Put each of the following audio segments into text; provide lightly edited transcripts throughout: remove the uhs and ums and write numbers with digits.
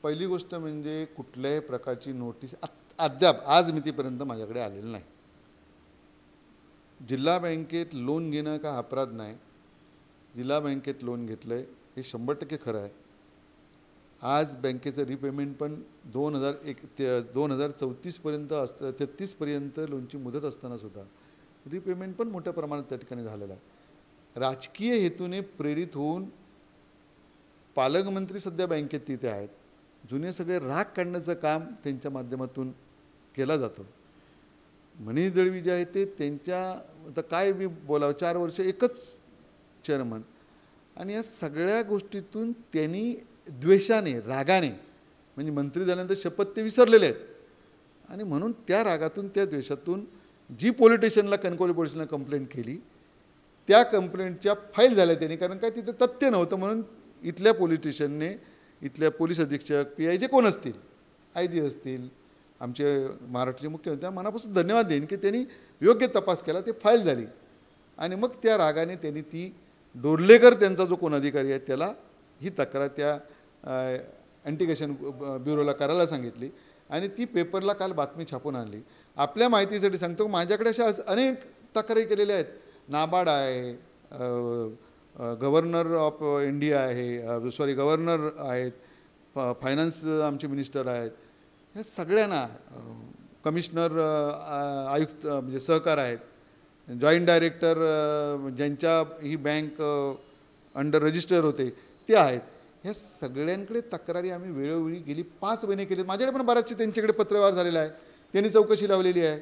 पहिली गोष्ट म्हणजे कुठल्याही प्रकारची नोटीस अद्याप आज मितीपर्यंत माझ्याकडे आलेली नाही. जिल्हा बँकेत लोन घेणं का अपराध नाही. जिल्हा बँकेत लोन घेतलं आहे हे 100% खरं आहे. आज बँकेचं रिपेमेंट पण 2034पर्यंत असतं, 33पर्यंत लोनची मुदत असताना सुद्धा रिपेमेंट पण मोठ्या प्रमाणात त्या ठिकाणी झालेलं आहे. राजकीय हेतूने प्रेरित होऊन पालकमंत्री सध्या बँकेत तिथे आहेत. जुने सगळे राग काढण्याचं काम त्यांच्या माध्यमातून केला जातो. मनीष दळवी जे आहे ते त्यांच्या आता काय मी बोलावं 4 वर्ष एकच चेअरमन आणि या सगळ्या गोष्टीतून त्यांनी द्वेषाने रागाने म्हणजे मंत्री झाल्यानंतर शपथ ते विसरलेले आहेत आणि म्हणून त्या रागातून त्या द्वेषातून जी पोलिटिशियनला कणकवली पोलिसांना कंप्लेंट केली त्या कंप्लेंटच्या फाईल झाल्या त्यांनी. कारण काय तिथे तथ्य नव्हतं म्हणून इथल्या पोलिटिशियनने इथल्या पोलीस अधीक्षक PI जे कोण असतील IG असतील आमचे महाराष्ट्राचे मुख्यमंत्री मनापासून धन्यवाद देईन की त्यांनी योग्य तपास केला ते फाईल झाली आणि मग त्या रागाने त्यांनी ती डोर्लेकर त्यांचा जो कोण अधिकारी आहे त्याला ही तक्रार त्या अँटिगेशन ब्युरोला करायला सांगितली आणि ती पेपरला काल बातमी छापून आणली. आपल्या माहितीसाठी सांगतो माझ्याकडे अशा अनेक तक्रारी केलेल्या आहेत. नाबार्ड आहे, गव्हर्नर ऑफ इंडिया आहे, गव्हर्नर आहेत, फायनान्स आमचे मिनिस्टर आहेत, ह्या सगळ्यांना कमिशनर आयुक्त म्हणजे सहकार आहेत, जॉईंट डायरेक्टर ज्यांच्या ही बँक अंडर रजिस्टर होते ते आहेत. ह्या सगळ्यांकडे तक्रारी आम्ही वेळोवेळी गेली 5 महिने केली. माझ्याकडे पण बराचसे त्यांच्याकडे पत्रव्यवहार झालेला आहे, त्यांनी चौकशी लावलेली आहे.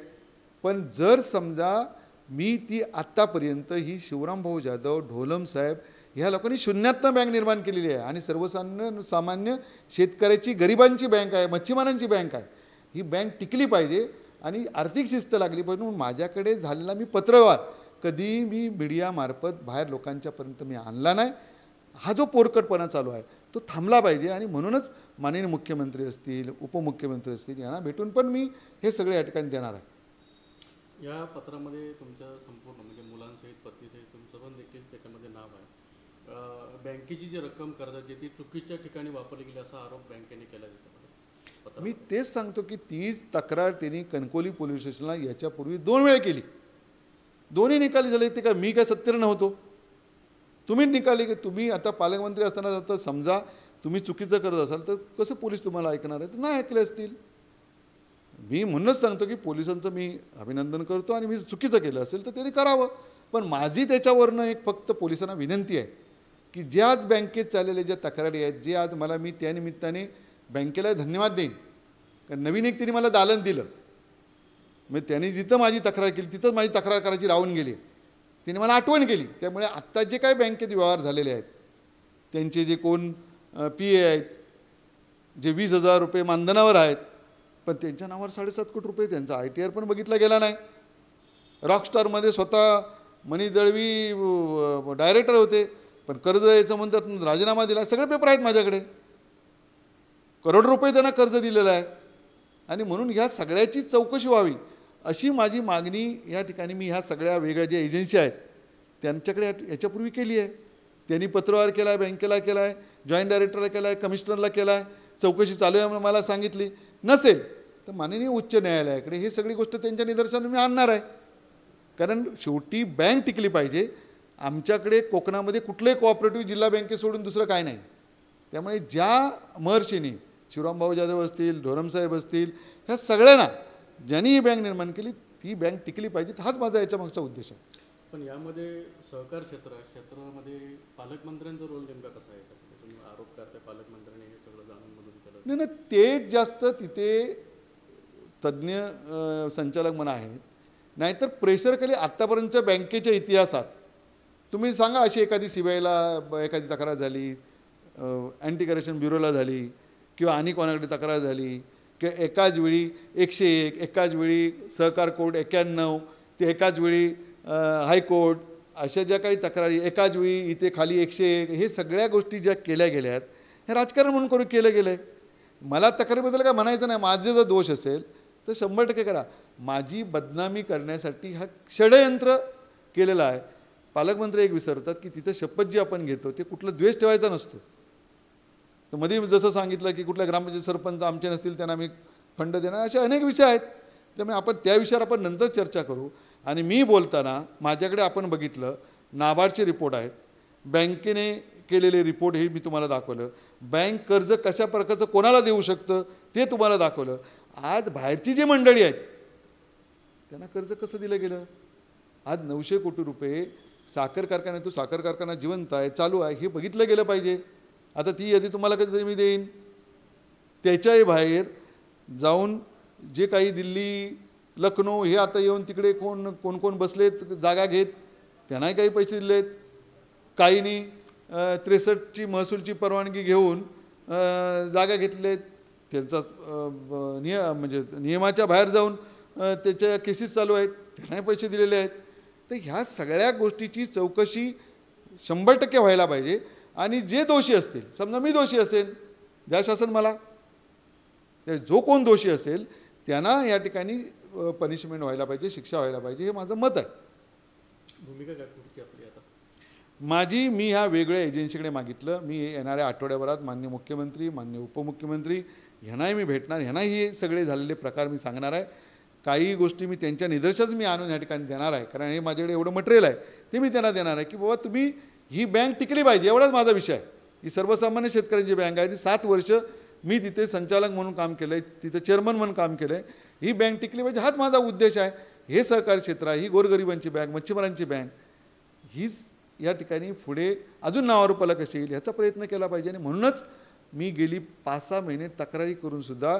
पण जर समजा मी ती आत्तापर्यंत ही शिवरामभाऊ जाधव ढोलम साहेब ह्या लोकांनी शून्यातनं बँक निर्माण केलेली आहे आणि सर्वसामान्य शेतकऱ्याची गरिबांची बँक आहे, मच्छीमारांची बँक आहे. ही बँक टिकली पाहिजे आणि आर्थिक शिस्त लागली पाहिजे. म्हणून माझ्याकडे झालेला मी पत्रव्यवहार कधी मी मीडियामार्फत बाहेर लोकांच्यापर्यंत मी आणला नाही. हा जो पोरकटपणा चालू आहे तो थांबला पाहिजे आणि म्हणूनच माननीय मुख्यमंत्री असतील उपमुख्यमंत्री असतील यांना भेटून पण मी हे सगळे या ठिकाणी देणार आहे. या पत्रामध्ये तुमच्या संपूर्ण म्हणजे मुलांसहित पत्नीसहित तुमचं पण देखील त्याच्यामध्ये नाव आहे. बँकेची जी रक्कम कर्जाची ती चुकीच्या ठिकाणी वापरली गेली असा आरोप बँकेने केला जातो. मी तेच सांगतो की तीच तक्रार त्यांनी कणकवली पोलीस स्टेशनला याच्यापूर्वी 2 वेळा केली. दोन्ही निकाली झाले. ते काय मी काय सत्तेवर नव्हतो, तुम्ही निकाली की तुम्ही आता पालकमंत्री असताना आता समजा तुम्ही चुकीचं करत असाल तर कसं पोलीस तुम्हाला ऐकणार आहे. तर नाही ऐकले असतील. मी म्हणूनच सांगतो की पोलिसांचं मी अभिनंदन करतो आणि मी चुकीचं केलं असेल तर त्यांनी करावं. पण माझी त्याच्यावरनं एक फक्त पोलिसांना विनंती आहे की ज्याच बँकेत चाललेल्या ज्या तक्रारी आहेत जे आज मला मी त्या निमित्ताने बँकेला धन्यवाद देईन कारण नवीन एक त्यांनी मला दालन दिलं. मग त्यांनी जिथं माझी तक्रार केली तिथंच माझी तक्रार करायची राहून गेली. त्यांनी मला आठवण केली. त्यामुळे आत्ता जे काय बँकेत व्यवहार झालेले आहेत त्यांचे जे कोण PA आहेत जे 20,000 रुपये मानधनावर आहेत पण त्यांच्या नावावर 7.5 कोटी रुपये त्यांचा ITR पण बघितला गेला नाही. रॉकस्टारमध्ये स्वतः मनीष दळवी डायरेक्टर होते पण कर्ज यायचं म्हणतात राजीनामा दिला. सगळे पेपर आहेत माझ्याकडे. करोड रुपये त्यांना कर्ज दिलेलं आहे आणि म्हणून ह्या सगळ्याची चौकशी व्हावी अशी माझी मागणी या ठिकाणी मी ह्या सगळ्या वेगळ्या ज्या एजन्सी आहेत त्यांच्याकडे याच्यापूर्वी केली आहे. त्यांनी पत्रव्यवहार केला आहे, बँकेला केला आहे, जॉईंट डायरेक्टरला केला आहे, कमिशनरला केला आहे. चौकशी चालू आहे म्हणून मला सांगितली. नसेल तर माननीय उच्च न्यायालयाकडे हे सगळी गोष्ट त्यांच्या निदर्शनाने मी आणणार आहे. कारण शेवटी बँक टिकली पाहिजे. आमच्याकडे कोकणामध्ये कुठलंही कोऑपरेटिव्ह जिल्हा बँके सोडून दुसरं काय नाही. त्यामुळे ज्या महर्षीने शिवरामभाऊ जाधव असतील, ढोरमसाहेब असतील ह्या सगळ्यांना ज्यांनी ही बँक निर्माण केली ती बँक टिकली पाहिजे हाच माझा याच्या मागचा उद्देश आहे. पण यामध्ये सहकार क्षेत्रामध्ये पालकमंत्र्यांचा रोल नेमका कसा आहे? तुम्ही आरोप करताय पालकमंत्र्यांनी हे सगळं जाणून बुजून केलं. नाही तेच जास्त तिथे तज्ज्ञ संचालक म्हणा आहेत. नाहीतर प्रेशरखाली आत्तापर्यंतच्या बँकेच्या इतिहासात तुम्ही सांगा अशी एखादी CBIला एखादी तक्रार झाली, अँटी करप्शन ब्युरोला झाली किंवा आणि कोणाकडे तक्रार झाली किंवा एकाच वेळी 101 एकाच वेळी सहकार कोर्ट 91 ते एकाच वेळी हायकोर्ट अशा ज्या काही तक्रारी एकाच वेळी इथे खाली 101 हे सगळ्या गोष्टी ज्या केल्या गेल्या आहेत हे राजकारण म्हणून करून केलं गेलं आहे. मला तक्रारीबद्दल काय म्हणायचं नाही. माझे जर दोष असेल तर 100% करा. माझी बदनामी करण्यासाठी हा षडयंत्र केलेला आहे. पालकमंत्री एक विसरतात की तिथे शपथ जी आपण घेतो ते कुठलं द्वेष ठेवायचा नसतो. तर मध्ये जसं सांगितलं की कुठल्या ग्रामपंचायत सरपंच आमचे नसतील त्यांना आम्ही फंड देणार, असे अनेक विषय आहेत. त्यामुळे आपण त्या विषयावर आपण नंतर चर्चा करू. आणि मी बोलताना माझ्याकडे आपण बघितलं नाबार्डचे रिपोर्ट आहेत, बँकेने केलेले रिपोर्ट हे मी तुम्हाला दाखवलं, बँक कर्ज कशा प्रकारचं कोणाला देऊ शकतं ते तुम्हाला दाखवलं. आज बाहेरची जी मंडळी आहेत त्यांना कर्ज कसं दिलं गेलं. आज 900 कोटी रुपये साखर कारखान्यातून, साखर कारखाना जिवंत आहे, चालू आहे, हे बघितलं गेलं पाहिजे. आता ती यादी तुम्हाला कधीतरी मी देईन. त्याच्याही बाहेर जाऊन जे काही दिल्ली, लखनौ हे आता येऊन तिकडे कोण कोण बसलेत जागा घेत, त्यांनाही काही पैसे दिलेत. काहींनी 63ची महसूलची परवानगी घेऊन जागा घेतलेत, त्यांचा म्हणजे नियमाच्या बाहेर जाऊन त्याच्या केसेस चालू आहेत, त्यांनाही पैसे दिलेले आहेत. तर ह्या सगळ्या गोष्टीची चौकशी 100% व्हायला पाहिजे. आणि जे दोषी असतील, समजा मी दोषी असेल, ज्या शासन मला, जो कोण दोषी असेल त्यांना या ठिकाणी पनिशमेंट व्हायला पाहिजे, शिक्षा व्हायला पाहिजे, हे माझं मत आहे. भूमिका काय पुढची आपली आता माझी, मी ह्या वेगळ्या एजन्सीकडे मागितलं. मी येणाऱ्या आठवड्याभरात माननीय मुख्यमंत्री, माननीय उपमुख्यमंत्री ह्यांनाही मी भेटणार, ह्यांनाही हे सगळे झालेले प्रकार मी सांगणार आहे. काही गोष्टी मी त्यांच्या निदर्शनास मी आणून या ठिकाणी देणार आहे, कारण हे माझ्याकडे एवढं मटेरियल आहे ते मी त्यांना देणार आहे की बाबा तुम्ही ही बँक टिकली पाहिजे, एवढाच माझा विषय आहे. ही सर्वसामान्य शेतकऱ्यांची बँक आहे, ती 7 वर्ष मी तिथे संचालक म्हणून काम केलं आहे, तिथे चेअरमन म्हणून काम केलं आहे. ही बँक टिकली पाहिजे हाच माझा उद्देश आहे. हे सहकारी क्षेत्र आहे, ही गोरगरिबांची बँक, मच्छीमारांची बँक, हीच या ठिकाणी पुढे अजून नावारूपाला कशी येईल ह्याचा प्रयत्न केला पाहिजे. आणि म्हणूनच मी गेली 5-6 महिने तक्रारी करूनसुद्धा,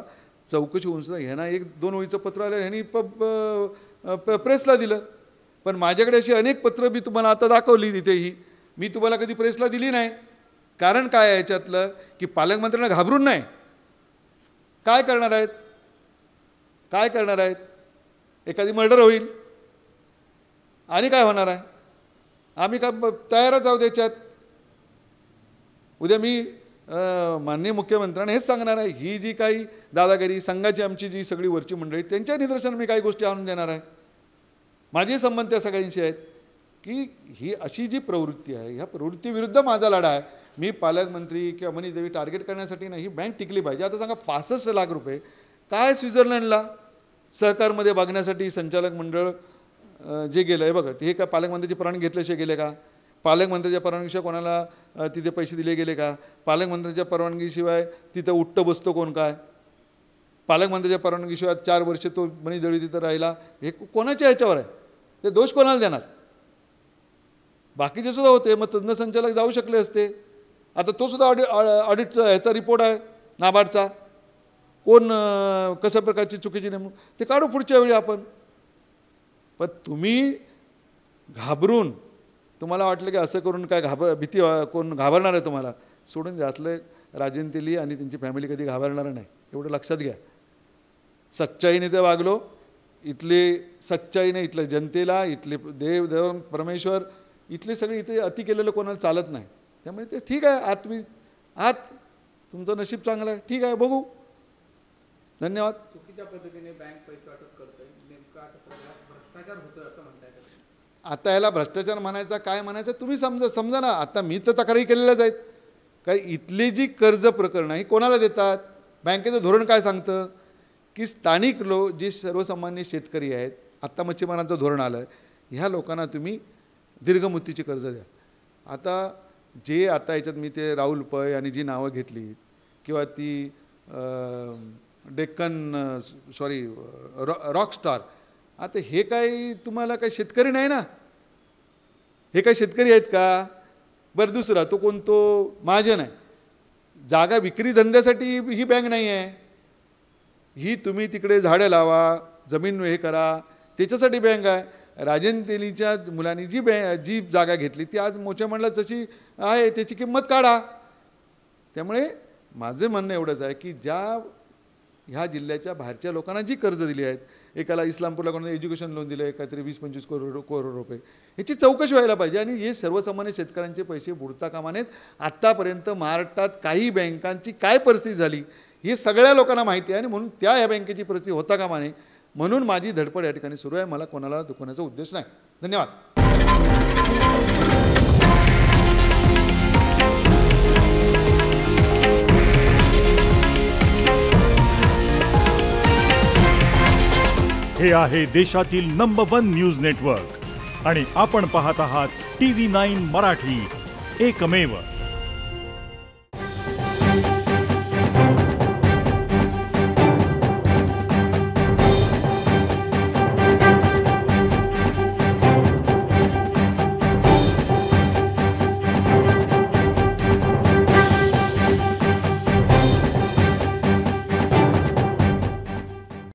चौकशी होऊनसुद्धा, ह्यांना 1-2 ओळीचं पत्र आलं, ह्यांनी प्रेसला दिलं. पण माझ्याकडे अशी अनेक पत्र मी तुम्हाला आता दाखवली तिथेही, मी तुम्हाला कधी प्रेसला दिली नाही. कारण काय आहे याच्यातलं की पालकमंत्र्यांना घाबरून नाही. काय करणार आहेत, काय करणार आहेत, एखादी मर्डर होईल आणि काय होणार आहे, आम्ही का तयारच आहोत त्याच्यात. उद्या मी माननीय मुख्यमंत्र्यांना हेच सांगणार आहे, ही जी काही दादागिरी संघाची आमची जी सगळी वरची मंडळी त्यांच्या निदर्शन मी काही गोष्टी आणून देणार आहे. माझे संबंध त्या सगळ्यांशी आहेत की ही अशी जी प्रवृत्ती आहे, ह्या प्रवृत्तीविरुद्ध माझा लढा आहे. मी पालकमंत्री किंवा मनीदेवी टार्गेट करण्यासाठी नाही, ही बँक टिकली पाहिजे. आता सांगा 65 लाख रुपये काय स्वित्झर्लंडला सहकारमध्ये बघण्यासाठी संचालक मंडळ जे गेलं आहे बघा, हे काय पालकमंत्र्याची परवानगी घेतल्याशिवाय गेले का, पालकमंत्र्याच्या परवानगीशिवाय कोणाला तिथे पैसे दिले गेले का, पालकमंत्र्याच्या परवानगीशिवाय तिथं उठतं बसतो कोण काय, पालकमंत्र्याच्या परवानगीशिवाय 4 वर्ष तो मनीदेवी तिथं राहिला, हे कोणाच्या ह्याच्यावर आहे, ते दोष कोणाला देणार. बाकीचे सुद्धा होते, मग तज्ञ संचालक जाऊ शकले असते. आता तो सुद्धा ऑडिटचा ह्याचा रिपोर्ट आहे नाबार्डचा, कोण कशा प्रकारची चुकीची नेमणूक, ते काढू पुढच्या वेळी आपण. पण तुम्ही घाबरून, तुम्हाला वाटलं की असं करून काय भीती कोण घाबरणार आहे तुम्हाला, सोडून द्या. असलं राजेन तेली आणि त्यांची फॅमिली कधी घाबरणार नाही, एवढं लक्षात घ्या. सच्चाईने ते वागलो, इथले सच्चाईने इथल्या जनतेला, इथले देव परमेश्वर, इथले सगळे इथे अति केलेलं कोणाला चालत नाही. त्यामुळे ते ठीक आहे, तुम्ही तुमचं नशीब चांगलं आहे, ठीक आहे, बघू. धन्यवाद. चुकीच्या पद्धतीने बँक पैसे वाटप करतोय, नेमका भ्रष्टाचार होतोय असं म्हणताय का? आता याला भ्रष्टाचार म्हणायचा काय म्हणायचं तुम्ही समजा ना. आता मी तर तक्रारी केलेल्याच आहेत. काय इथली जी कर्ज प्रकरणं ही कोणाला देतात, बँकेचं धोरण काय सांगतं की स्थानिक जे सर्वसामान्य शेतकरी आहेत, आत्ता मच्छीमारांचं धोरण आलं, ह्या लोकांना तुम्ही दीर्घमुदतीची कर्ज द्या. आता जे आता याच्यात मी ते राहुल पै आणि जी नावं घेतली किंवा ती डेक्कन रॉकस्टार, आता हे काही तुम्हाला काही शेतकरी नाही ना, हे काही शेतकरी आहेत का. बरं दुसरा तो कोणतो महाजन आहे, जागा विक्री धंद्यासाठी ही बँक नाही आहे. ही तुम्ही तिकडे झाडं लावा, जमीन हे करा, त्याच्यासाठी बँक आहे. राजेन तेलीच्या मुलांनी जी जागा घेतली ती आज मोठ्या मंडळात जशी आहे त्याची किंमत काढा. त्यामुळे माझं म्हणणं एवढंच आहे की ह्या जिल्ह्याच्या बाहेरच्या लोकांना जी कर्ज दिली आहेत, एकाला इस्लामपूरला कोणाला एज्युकेशन लोन दिलं आहे काहीतरी 20-25 करोड रुपये, ह्याची चौकशी व्हायला पाहिजे. आणि हे सर्वसामान्य शेतकऱ्यांचे पैसे बुडता कामा नयेत. आत्तापर्यंत महाराष्ट्रात काही बँकांची काय परिस्थिती झाली हे सगळ्या लोकांना माहिती आहे, आणि म्हणून ह्या बँकेची परिस्थिती होता कामा नये म्हणून माझी धडपड या ठिकाणी सुरू आहे. मला कोणाला दुखवण्याचा उद्देश नाही. धन्यवाद. हे आहे देशातील नंबर 1 न्यूज नेटवर्क आणि आपण पाहत आहात TV9 मराठी, एकमेव.